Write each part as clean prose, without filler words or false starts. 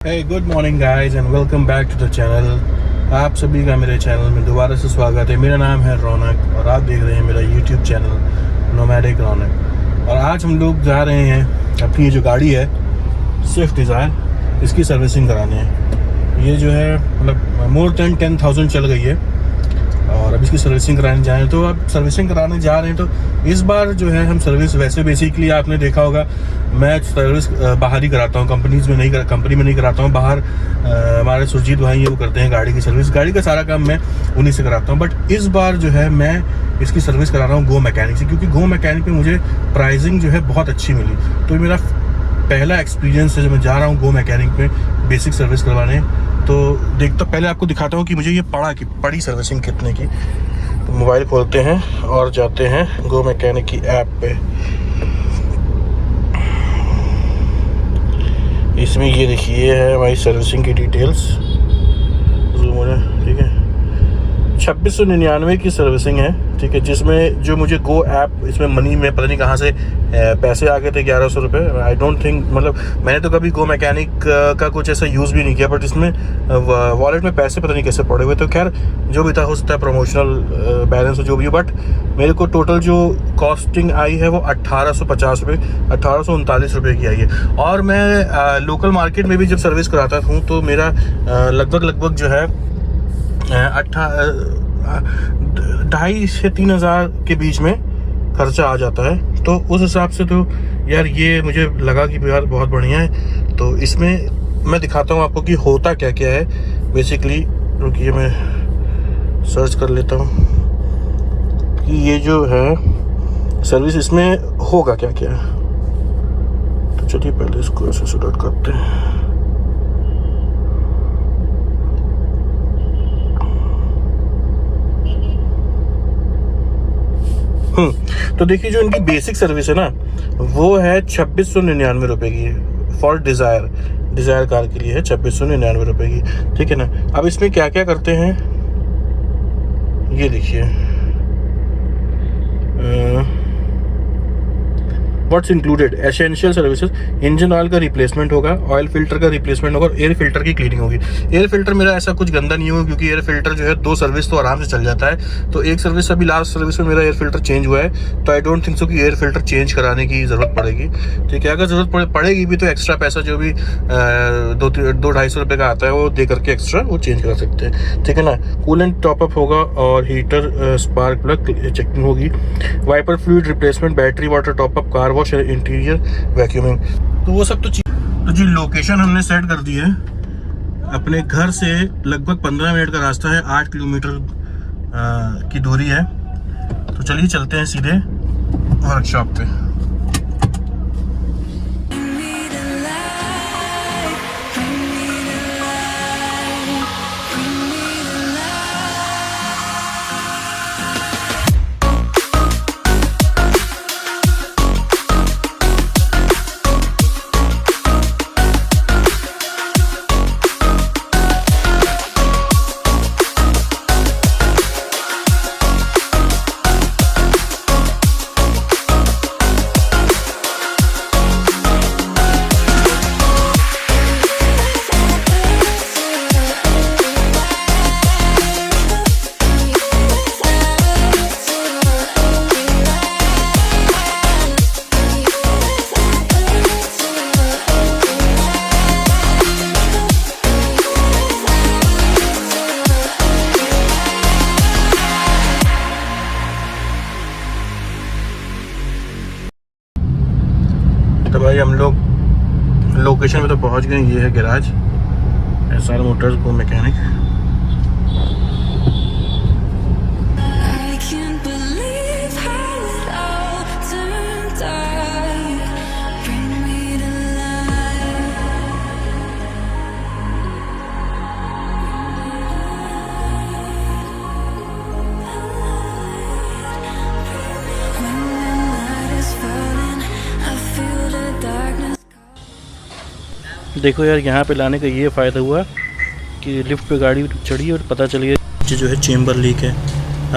Hey, good morning guys and welcome back to the channel। आप सभी का मेरे चैनल में दोबारा से स्वागत है। मेरा नाम है रौनक और आप देख रहे हैं मेरा YouTube चैनल नोमैडिक रौनक। और आज हम लोग जा रहे हैं अपनी ये जो गाड़ी है स्विफ्ट डिज़ायर, इसकी सर्विसिंग कराने है। ये जो है मतलब मोर देन 10,000 चल गई है और अब इसकी सर्विसिंग कराने जाए तो अब सर्विसिंग कराने जा रहे हैं। तो इस बार जो है हम सर्विस, वैसे बेसिकली आपने देखा होगा मैं सर्विस बाहर ही कराता हूँ, कंपनी में नहीं कराता हूँ। बाहर हमारे सुरजीत भाई वो करते हैं गाड़ी की सर्विस, गाड़ी का सारा काम मैं उन्हीं से कराता हूँ। बट इस बार जो है मैं इसकी सर्विस करा रहा हूँ गो मैकेनिक से, क्योंकि गो मैकेनिक में मुझे प्राइसिंग जो है बहुत अच्छी मिली। तो ये मेरा पहला एक्सपीरियंस है जब मैं जा रहा हूँ गो मैकेनिक में बेसिक सर्विस करवाने। तो देखता पहले आपको दिखाता हूँ कि मुझे ये पड़ी सर्विसिंग कितने की। तो मोबाइल खोलते हैं और जाते हैं गो मैकेनिक की ऐप पे। इसमें ये देखिए, ये है हमारी सर्विसिंग की डिटेल्स। जूम हो जाए, ठीक है। 2699 की सर्विसिंग है, ठीक है। जिसमें जो मुझे गो ऐप, इसमें मनी में पता नहीं कहाँ से पैसे आ गए थे 1100 रुपये। आई डोंट थिंक, मतलब मैंने तो कभी गो मैकेनिक का कुछ ऐसा यूज़ भी नहीं किया, बट इसमें वॉलेट में पैसे पता नहीं कैसे पड़े हुए। तो खैर जो भी था, हो सकता है प्रमोशनल बैलेंस हो, जो भी हो। बट मेरे को टोटल जो कॉस्टिंग आई है वो 1850 रुपये, 1839 रुपये की आई है। और मैं लोकल मार्केट में भी जब सर्विस कराता हूँ तो मेरा लगभग जो है 2,500 से 3,000 के बीच में खर्चा आ जाता है। तो उस हिसाब से तो यार ये मुझे लगा कि यार बहुत बढ़िया है। तो इसमें मैं दिखाता हूँ आपको कि होता क्या क्या है बेसिकली। रुकिए मैं सर्च कर लेता हूँ कि ये जो है सर्विस इसमें होगा क्या क्या। तो चलिए पहले इसको ऐसे सॉर्ट आउट करते हैं। तो देखिए, जो इनकी बेसिक सर्विस है ना वो है 2699 रुपये की फॉर डिज़ायर कार के लिए है 2699 रुपये की, ठीक है ना। अब इसमें क्या क्या करते हैं ये देखिए। What's included, essential services, engine oil का रिप्लेसमेंट होगा, ऑयल फिल्टर का रिप्लेसमेंट होगा और एयर फिल्टर की क्लीनिंग होगी। एयर फिल्टर मेरा ऐसा कुछ गंदा नहीं होगा, क्योंकि एयर फिल्टर जो है 2 सर्विस तो आराम से चल जाता है। तो एक सर्विस, अभी लास्ट सर्विस में मेरा एयर फिल्टर चेंज हुआ है, तो आई डोंट थिंक सो कि एयर फिल्टर चेंज कराने की ज़रूरत पड़ेगी, ठीक है। अगर ज़रूरत पड़ेगी भी तो एक्स्ट्रा पैसा जो भी 200-250 रुपये का आता है वो दे करके एक्स्ट्रा वो चेंज करा सकते हैं, ठीक है ना। कूलेंट टॉपअप होगा और हीटर स्पार्क प्लग चेकिंग होगी, wiper fluid replacement, battery water top up, car wash, interior vacuuming. तो वो सब तो जी लोकेशन हमने सेट कर दी है। अपने घर से लगभग 15 मिनट का रास्ता है, 8 किलोमीटर की दूरी है। तो चलिए चलते हैं सीधे वर्कशॉप पे। तो भाई हम लोग लोकेशन पे तो पहुंच गए। ये है गैराज SR मोटर्स गो मैकेनिक। देखो यार, यहाँ पे लाने का ये फ़ायदा हुआ कि लिफ्ट पे गाड़ी चढ़ी और पता चल गया जो है चेम्बर लीक है।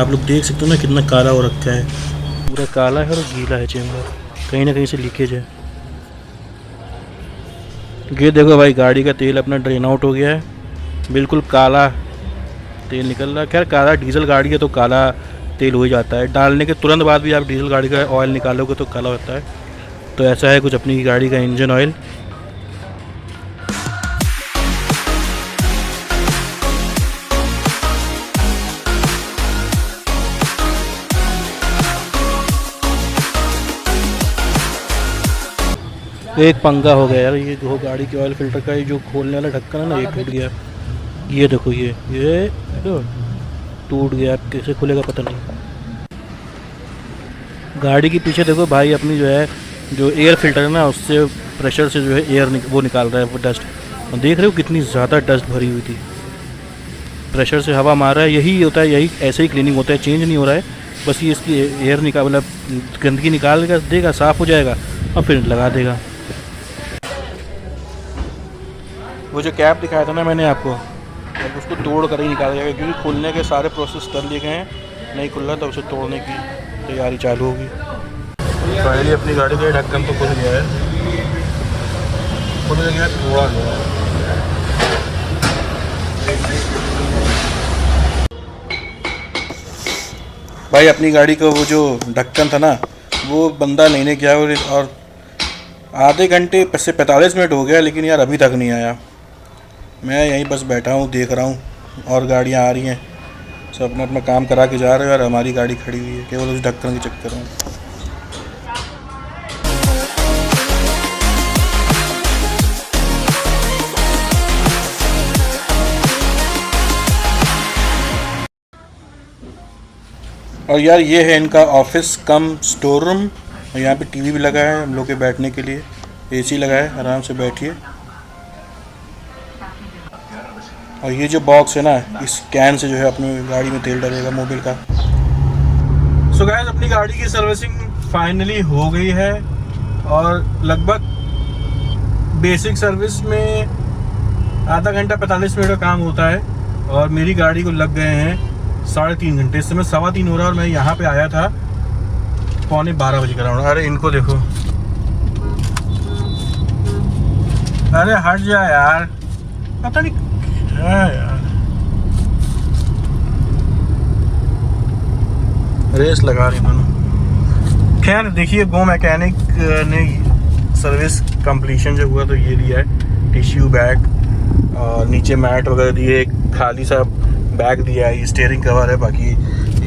आप लोग देख सकते हो ना कितना काला हो रखा है, पूरा काला है और गीला है चेम्बर, कहीं ना कहीं से लीकेज है। ये देखो भाई, गाड़ी का तेल अपना ड्रेन आउट हो गया है, बिल्कुल काला तेल निकल रहा है। खैर काला डीजल गाड़ी है तो काला तेल हो ही जाता है, डालने के तुरंत बाद भी आप डीजल गाड़ी का ऑयल निकालोगे तो काला होता है। तो ऐसा है कुछ अपनी गाड़ी का इंजन ऑयल। एक पंगा हो गया यार, ये जो गाड़ी के ऑयल फिल्टर का ये जो खोलने वाला ढक्कन है ना, ये टूट गया। ये देखो, ये देखो टूट गया, कैसे खुलेगा पता नहीं। गाड़ी के पीछे देखो भाई, अपनी जो है जो एयर फिल्टर है ना, उससे प्रेशर से जो है एयर वो निकाल रहा है, वो डस्ट। और देख रहे हो कितनी ज़्यादा डस्ट भरी हुई थी, प्रेशर से हवा मार रहा है। यही होता है, यही ऐसे ही क्लीनिंग होता है, चेंज नहीं हो रहा है। बस ये इसकी एयर निकाल, मतलब गंदगी निकाल देगा, साफ़ हो जाएगा और फिर लगा देगा। वो जो कैप दिखाया था ना मैंने आपको, अब उसको तोड़ कर ही निकाला जाएगा, क्योंकि खुलने के सारे प्रोसेस कर लिए गए हैं। नहीं खुल रहा तो उसे तोड़ने की तैयारी चालू होगी। फाइनली अपनी गाड़ी का ढक्कन तो खुल गया है, खुल गया, तोड़ा गया है। भाई अपनी गाड़ी का वो जो ढक्कन था ना, वो बंदा लेने गया और आधे घंटे से 45 मिनट हो गया, लेकिन यार अभी तक नहीं आया। मैं यहीं बस बैठा हूँ, देख रहा हूँ और गाड़ियाँ आ रही हैं, सब अपना अपना काम करा के जा रहे हैं और हमारी गाड़ी खड़ी हुई है केवल उस ढक्कन के चक्कर में। और यार ये है इनका ऑफिस कम स्टोर रूम, और यहाँ पे टीवी भी लगा है हम लोग के बैठने के लिए, एसी लगा है, आराम से बैठिए। और ये जो बॉक्स है ना, इस कैन से जो है अपनी गाड़ी में तेल डलेगा मोबिल का। सो गाइस, अपनी गाड़ी की सर्विसिंग फाइनली हो गई है और लगभग बेसिक सर्विस में आधा घंटा 45 मिनट का काम होता है, और मेरी गाड़ी को लग गए हैं 3.5 घंटे। इस समय 3:15 हो रहा है और मैं यहाँ पे आया था 11:15 बजे का राउंड। अरे इनको देखो, अरे हट जा यार, पता नहीं यार, रेस लगा रही दोनों। खैर देखिए, गो मैकेनिक ने सर्विस कंप्लीशन जो हुआ तो ये दिया है टिश्यू बैग, और नीचे मैट वगैरह दिए, एक खाली सा बैग दिया है, ये स्टीयरिंग कवर है, बाकी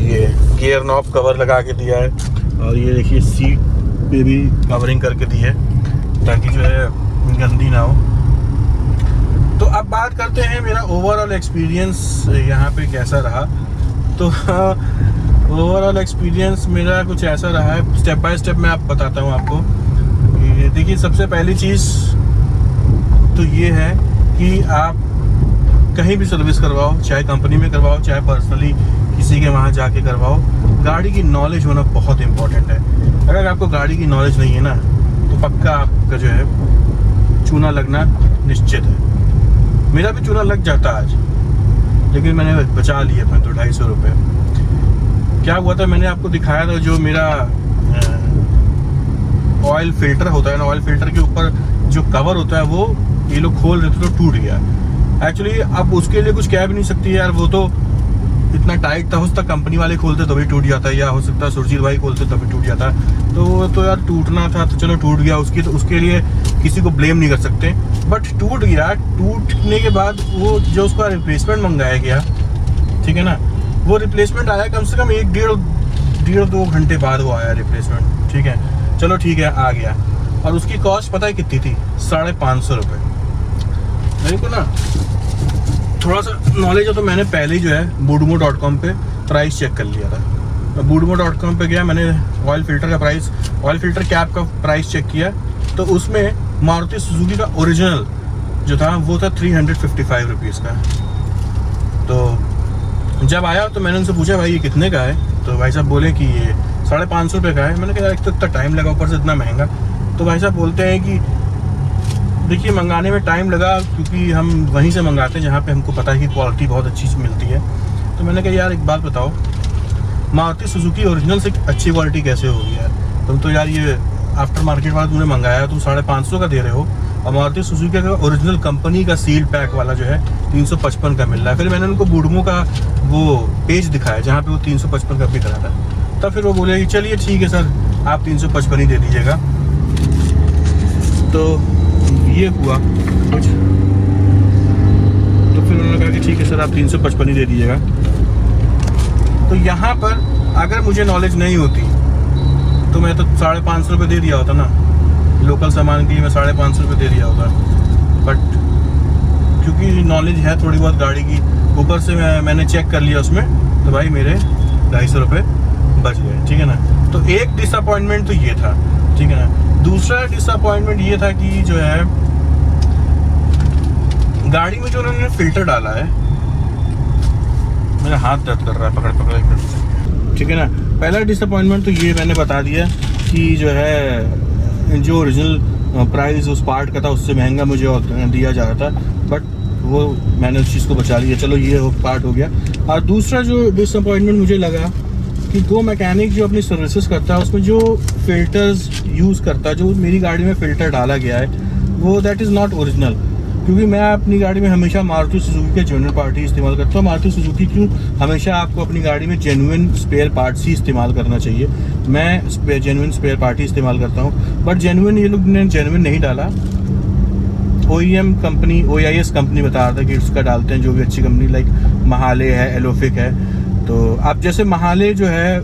ये गियर नॉब कवर लगा के दिया है, और ये देखिए सीट पे भी कवरिंग करके दी है ताकि जो है गंदी ना हो। तो अब बात करते हैं मेरा ओवरऑल एक्सपीरियंस यहाँ पे कैसा रहा। तो ओवरऑल एक्सपीरियंस मेरा कुछ ऐसा रहा है, स्टेप बाय स्टेप मैं आप बताता हूँ आपको। देखिए, सबसे पहली चीज़ तो ये है कि आप कहीं भी सर्विस करवाओ, चाहे कंपनी में करवाओ, चाहे पर्सनली किसी के वहाँ जाके करवाओ, गाड़ी की नॉलेज होना बहुत इम्पोर्टेंट है। अगर आपको गाड़ी की नॉलेज नहीं है ना, तो पक्का आपका जो है चूना लगना निश्चित है। मेरा भी चूना लग जाता आज, लेकिन मैंने बचा लिए अपने 250 रुपये। क्या हुआ था, मैंने आपको दिखाया था जो मेरा ऑयल फिल्टर होता है ना, ऑयल फिल्टर के ऊपर जो कवर होता है वो ये लोग खोल रहे थे तो टूट गया। एक्चुअली अब उसके लिए कुछ कह भी नहीं सकती यार, वो तो इतना टाइट था, हो सकता कंपनी वाले खोलते तभी टूट जाता है, या हो सकता सुरजीत भाई खोलते तभी टूट जाता। तो वो तो यार टूटना था तो चलो टूट गया, उसकी तो उसके लिए किसी को ब्लेम नहीं कर सकते, बट टूट गया। टूटने के बाद वो जो उसका रिप्लेसमेंट मंगाया गया, ठीक है ना, वो रिप्लेसमेंट आया कम से कम 1-1.5-2 घंटे बाद वो आया रिप्लेसमेंट, ठीक है, चलो ठीक है आ गया। और उसकी कॉस्ट पता है कितनी थी? 550 रुपये। मेरे को ना थोड़ा सा नॉलेज है तो मैंने पहले ही जो है Boodumo.com पे प्राइस चेक कर लिया था। मैं Boodumo.com पे गया, मैंने ऑयल फिल्टर का प्राइस, ऑयल फिल्टर कैप का प्राइस चेक किया, तो उसमें मारुति सुजुकी का ओरिजिनल जो था वो था 355 रुपीज़ का। तो जब आया तो मैंने उनसे पूछा भाई ये कितने का है, तो भाई साहब बोले कि ये 550 रुपये का है। मैंने कहा एक तो इतना टाइम लगा, ऊपर से इतना महंगा। तो भाई साहब बोलते हैं कि देखिए मंगाने में टाइम लगा क्योंकि हम वहीं से मंगाते हैं जहाँ पे हमको पता है कि क्वालिटी बहुत अच्छी से मिलती है। तो मैंने कहा यार एक बात बताओ, मारुति सुजुकी ओरिजिनल से अच्छी क्वालिटी कैसे होगी यार? तुम तो यार ये आफ्टर मार्केट वाला तुमने मंगाया, तुम 550 का दे रहे हो, और मारुति सुजुकी का ओरिजिनल कंपनी का सील पैक वाला जो है 355 का मिल रहा है। फिर मैंने उनको बूडमो का वो पेज दिखाया जहाँ पे वो 355 का बिक रहा था। तब फिर वो बोले कि चलिए ठीक है सर, आप 355 ही दे दीजिएगा। तो ये हुआ कुछ, तो फिर उन्होंने कहा कि ठीक है सर, आप 355 ही दे दीजिएगा। तो यहाँ पर अगर मुझे नॉलेज नहीं होती तो मैं तो 550 रुपये दे दिया होता ना, लोकल सामान के लिए मैं 550 रुपये दे दिया होता। बट क्योंकि नॉलेज है थोड़ी बहुत गाड़ी की, ऊपर से मैंने चेक कर लिया उसमें, तो भाई मेरे 250 रुपये बच गए, ठीक है ना। तो एक डिसअपॉइंटमेंट तो ये था, ठीक है ना। दूसरा डिसअपॉइंटमेंट ये था कि जो है गाड़ी में जो उन्होंने फिल्टर डाला है, मेरा हाथ दर्द कर रहा है पकड़, ठीक है ना। पहला डिसअपॉइंटमेंट तो ये मैंने बता दिया कि जो है जो ओरिजिनल प्राइस उस पार्ट का था उससे महंगा मुझे दिया जा रहा था, बट वो मैंने उस चीज़ को बचा लिया, चलो ये पार्ट हो गया। और दूसरा जो डिसअपॉइंटमेंट मुझे लगा कि गो मैकेनिक जो अपनी सर्विसेज करता है उसमें जो फिल्टर्स यूज़ करता है, जो मेरी गाड़ी में फ़िल्टर डाला गया है वो दैट इज़ नॉट ओरिजिनल। क्योंकि मैं अपनी गाड़ी में हमेशा मारुति सुजुकी के जेन्युइन पार्ट ही इस्तेमाल करता हूँ। मारुति सुजुकी क्यों, हमेशा आपको अपनी गाड़ी में जेन्युइन स्पेयर पार्ट्स ही इस्तेमाल करना चाहिए। मैं जेन्युइन स्पेयर पार्ट ही इस्तेमाल करता हूँ, बट जेन्युइन ये लोग ने जेन्युइन नहीं डाला। OEM कंपनी, OIS कंपनी बता रहा था कि उसका डालते हैं, जो भी अच्छी कंपनी लाइक महाले है, एलोफिक है। तो आप जैसे महाले जो है,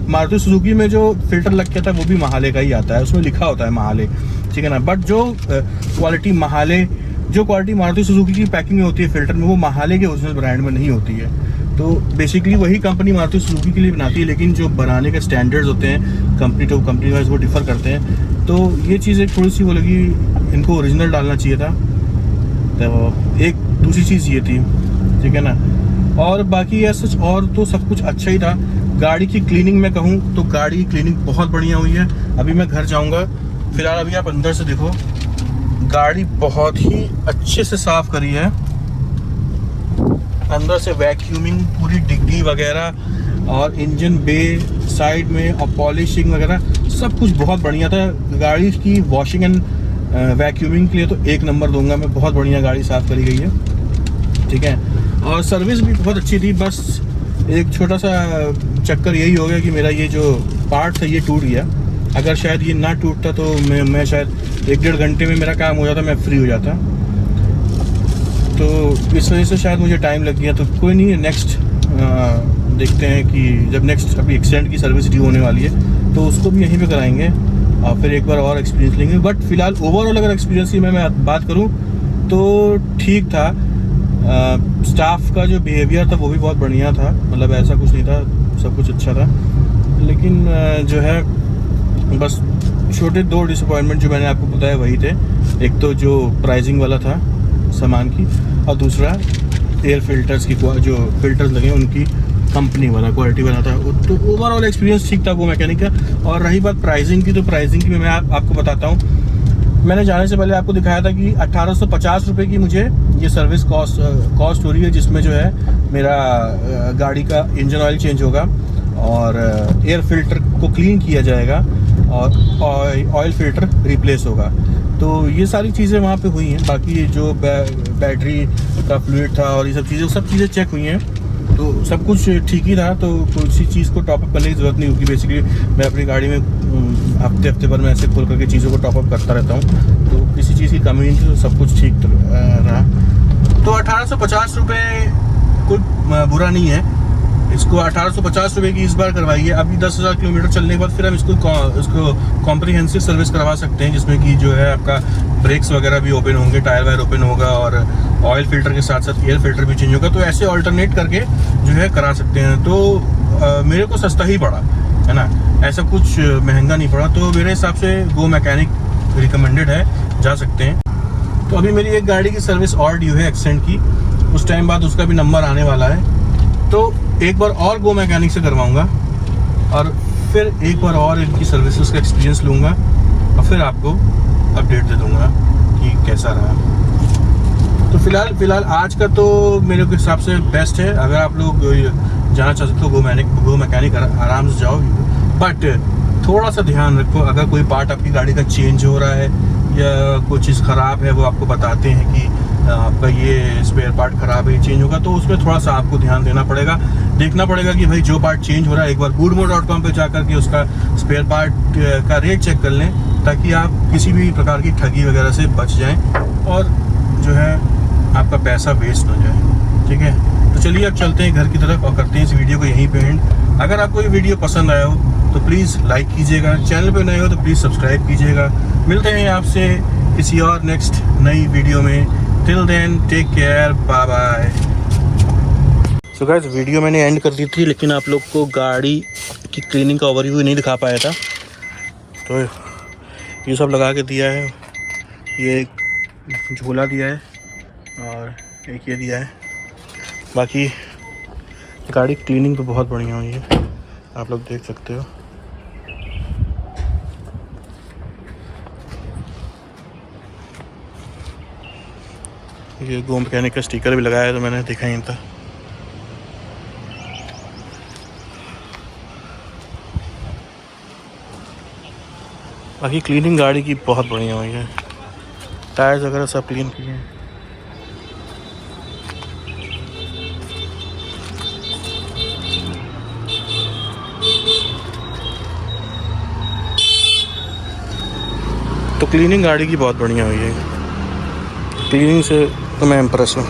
मारुति सुजुकी में जो फिल्टर लग के था वो भी महाले का ही आता है, उसमें लिखा होता है महाले, ठीक है ना। बट जो क्वालिटी महाले, जो क्वालिटी मारुति सुजुकी की पैकिंग में होती है फिल्टर में, वो महाले के ओरिजिनल ब्रांड में नहीं होती है। तो बेसिकली वही कंपनी मारुति सुजुकी के लिए बनाती है, लेकिन जो बनाने के स्टैंडर्ड्स होते हैं कंपनी टू कंपनी वाइज वो डिफ़र करते हैं। तो ये चीज़ एक थोड़ी सी वो लगी, इनको ओरिजिनल डालना चाहिए था। तो एक दूसरी चीज़ ये थी, ठीक है ना। और बाकी ऐसा सच और तो सब कुछ अच्छा ही था। गाड़ी की क्लीनिंग में कहूँ तो गाड़ी की क्लीनिंग बहुत बढ़िया हुई है। अभी मैं घर जाऊँगा, फिलहाल अभी आप अंदर से देखो, गाड़ी बहुत ही अच्छे से साफ़ करी है। अंदर से वैक्यूमिंग, पूरी डिग्गी वगैरह और इंजन बे साइड में और पॉलिशिंग वगैरह सब कुछ बहुत बढ़िया था। गाड़ी की वॉशिंग एंड वैक्यूमिंग के लिए तो एक नंबर दूंगा मैं, बहुत बढ़िया गाड़ी साफ़ करी गई है, ठीक है। और सर्विस भी बहुत अच्छी थी। बस एक छोटा सा चक्कर यही हो गया कि मेरा ये जो पार्ट था ये टूट गया। अगर शायद ये ना टूटता तो मैं शायद 1-1.5 घंटे में मेरा काम हो जाता, मैं फ्री हो जाता। तो इस वजह से शायद मुझे टाइम लग गया। तो कोई नहीं, नेक्स्ट देखते हैं कि जब नेक्स्ट अभी एक्सीडेंट की सर्विस ड्यू होने वाली है तो उसको भी यहीं पे कराएंगे और फिर एक बार और एक्सपीरियंस लेंगे। बट फिलहाल ओवरऑल अगर एक्सपीरियंस की मैं बात करूँ तो ठीक था। स्टाफ का जो बिहेवियर था वो भी बहुत बढ़िया था, मतलब ऐसा कुछ नहीं था, सब कुछ अच्छा था। लेकिन जो है बस छोटे 2 डिसअपॉइंटमेंट जो मैंने आपको बताया वही थे। एक तो जो प्राइसिंग वाला था सामान की, और दूसरा एयर फिल्टर्स की जो फिल्टर्स लगे उनकी कंपनी वाला क्वालिटी वाला था। तो ओवरऑल एक्सपीरियंस ठीक था वो मैकेनिक का। और रही बात प्राइसिंग की, तो प्राइसिंग की मैं आपको बताता हूँ। मैंने जाने से पहले आपको दिखाया था कि 1850 रुपये की मुझे ये सर्विस कॉस्ट हो रही है, जिसमें जो है मेरा गाड़ी का इंजन ऑयल चेंज होगा और एयर फिल्टर को क्लीन किया जाएगा और ऑयल फिल्टर रिप्लेस होगा। तो ये सारी चीज़ें वहाँ पे हुई हैं। बाकी जो बैटरी का फ्लूइड था और ये सब चीज़ें चेक हुई हैं, तो सब कुछ ठीक ही था। तो किसी चीज़ को टॉपअप करने की ज़रूरत नहीं होगी। बेसिकली मैं अपनी गाड़ी में हफ्ते भर में ऐसे खोल करके चीज़ों को टॉपअप करता रहता हूँ, तो किसी चीज़ की कमी नहीं थी, तो सब कुछ ठीक रहा। तो 1850 रुपये कोई बुरा नहीं है। इसको 1850 रुपये की इस बार करवाइए। अभी 10,000 किलोमीटर चलने के बाद फिर हम इसको कॉम्प्रिहेंसिव सर्विस करवा सकते हैं, जिसमें कि जो है आपका ब्रेक्स वगैरह भी ओपन होंगे, टायर वायर ओपन होगा और ऑयल फिल्टर के साथ साथ एयर फिल्टर भी चेंज होगा। तो ऐसे ऑल्टरनेट करके जो है करा सकते हैं। तो मेरे को सस्ता ही पड़ा, है ना, ऐसा कुछ महंगा नहीं पड़ा। तो मेरे हिसाब से गो मैकेनिक रिकमेंडेड है, जा सकते हैं। तो अभी मेरी एक गाड़ी की सर्विस और ड्यू है एक्सेंट की, कुछ टाइम बाद उसका भी नंबर आने वाला है। तो एक बार और गो मैकेनिक से करवाऊंगा और फिर एक बार और इनकी सर्विसेज का एक्सपीरियंस लूँगा और फिर आपको अपडेट दे दूँगा कि कैसा रहा। तो फिलहाल आज का तो मेरे हिसाब से बेस्ट है। अगर आप लोग जाना चाहते हो तो गो मैकेनिक आराम से जाओ, बट थोड़ा सा ध्यान रखो। अगर कोई पार्ट आपकी गाड़ी का चेंज हो रहा है या कोई चीज़ ख़राब है वो आपको बताते हैं कि आपका ये स्पेयर पार्ट ख़राब है, चेंज होगा, तो उसमें थोड़ा सा आपको ध्यान देना पड़ेगा, देखना पड़ेगा कि भाई जो पार्ट चेंज हो रहा है एक बार goodmo.com पे जा करके उसका स्पेयर पार्ट का रेट चेक कर लें, ताकि आप किसी भी प्रकार की ठगी वगैरह से बच जाएं और जो है आपका पैसा वेस्ट ना जाए। ठीक है, तो चलिए अब चलते हैं घर की तरफ और करते हैं इस वीडियो को यहीं पे एंड। अगर आपको ये वीडियो पसंद आया हो तो प्लीज़ लाइक कीजिएगा, चैनल पे नए हो तो प्लीज़ सब्सक्राइब कीजिएगा। मिलते हैं आपसे किसी और नेक्स्ट नई वीडियो में। Till then take care, bye bye. So guys, video मैंने एंड कर दी थी, लेकिन आप लोग को गाड़ी की क्लीनिंग का ओवरव्यू नहीं दिखा पाया था, तो ये सब लगा के दिया है, ये एक झोला दिया है और एक ये दिया है। बाकी गाड़ी क्लीनिंग तो बहुत बढ़िया हुई है, आप लोग देख सकते हो। ये गो मैकेनिक का स्टिकर भी लगाया है, तो मैंने देखा ही था। बाकी क्लीनिंग गाड़ी की बहुत बढ़िया हुई है, टायर्स वगैरह सब क्लीन किए हैं। तो क्लीनिंग गाड़ी की बहुत बढ़िया हुई है, क्लीनिंग से तो मैं इम्प्रेस हूँ।